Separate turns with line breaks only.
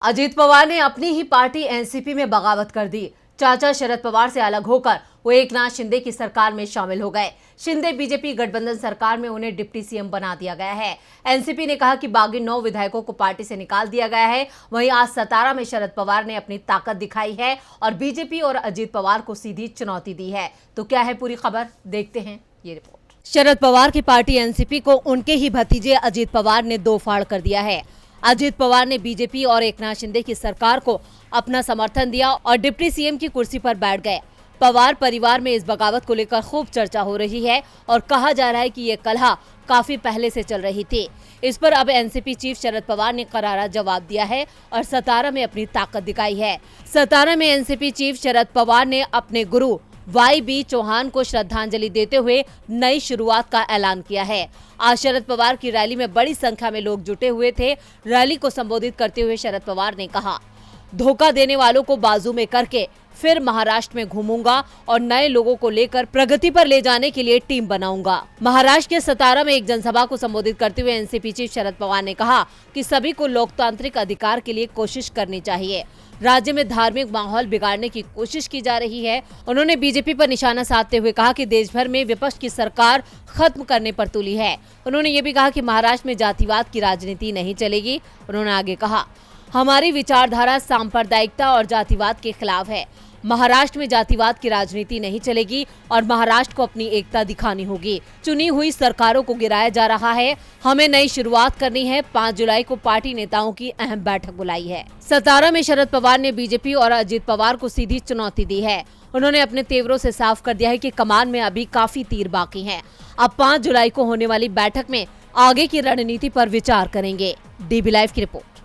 अजीत पवार ने अपनी ही party NCP में बगावत कर दी। चाचा शरद पवार से अलग होकर वो एकनाथ शिंदे की सरकार में शामिल हो गए। शिंदे बीजेपी गठबंधन सरकार में उन्हें डिप्टी सीएम बना दिया गया है। एनसीपी ने कहा कि बागी 9 विधायकों को पार्टी से निकाल दिया गया है। वहीं आज सतारा में शरद पवार ने अपनी ताकत दिखाई है और बीजेपी और अजीत पवार को सीधी चुनौती दी है। तो क्या है पूरी खबर, देखते हैं ये रिपोर्ट। शरद पवार की पार्टी एनसीपी को उनके ही भतीजे अजीत पवार ने दो फाड़ कर दिया है। अजीत पवार ने बीजेपी और एकनाथ शिंदे की सरकार को अपना समर्थन दिया और डिप्टी सीएम की कुर्सी पर बैठ गए। पवार परिवार में इस बगावत को लेकर खूब चर्चा हो रही है और कहा जा रहा है कि ये कलह काफी पहले से चल रही थी। इस पर अब एनसीपी चीफ शरद पवार ने करारा जवाब दिया है और सतारा में अपनी ताकत दिखाई है। सतारा में एनसीपी चीफ शरद पवार ने अपने गुरु YB चौहान को श्रद्धांजलि देते हुए नई शुरुआत का ऐलान किया है। आज शरद पवार की रैली में बड़ी संख्या में लोग जुटे हुए थे। रैली को संबोधित करते हुए शरद पवार ने कहा, धोखा देने वालों को बाजू में करके फिर महाराष्ट्र में घूमूंगा और नए लोगों को लेकर प्रगति पर ले जाने के लिए टीम बनाऊंगा। महाराष्ट्र के सतारा में एक जनसभा को संबोधित करते हुए एनसीपी चीफ शरद पवार ने कहा कि सभी को लोकतांत्रिक अधिकार के लिए कोशिश करनी चाहिए। राज्य में धार्मिक माहौल बिगाड़ने की कोशिश की जा रही है। उन्होंने बीजेपी पर निशाना साधते हुए कहा कि देश भर में विपक्ष की सरकार खत्म करने पर तुली है। उन्होंने ये भी कहा कि महाराष्ट्र में जातिवाद की राजनीति नहीं चलेगी। उन्होंने आगे कहा, हमारी विचारधारा सांप्रदायिकता और जातिवाद के खिलाफ है। महाराष्ट्र में जातिवाद की राजनीति नहीं चलेगी और महाराष्ट्र को अपनी एकता दिखानी होगी। चुनी हुई सरकारों को गिराया जा रहा है। हमें नई शुरुआत करनी है। 5 जुलाई को पार्टी नेताओं की अहम बैठक बुलाई है। सतारा में शरद पवार ने बीजेपी और अजीत पवार को सीधी चुनौती दी है। उन्होंने अपने तेवरों से साफ कर दिया है कि कमान में अभी काफी तीर बाकी हैं। अब 5 जुलाई को होने वाली बैठक में आगे की रणनीति पर विचार करेंगे। DB लाइव की रिपोर्ट।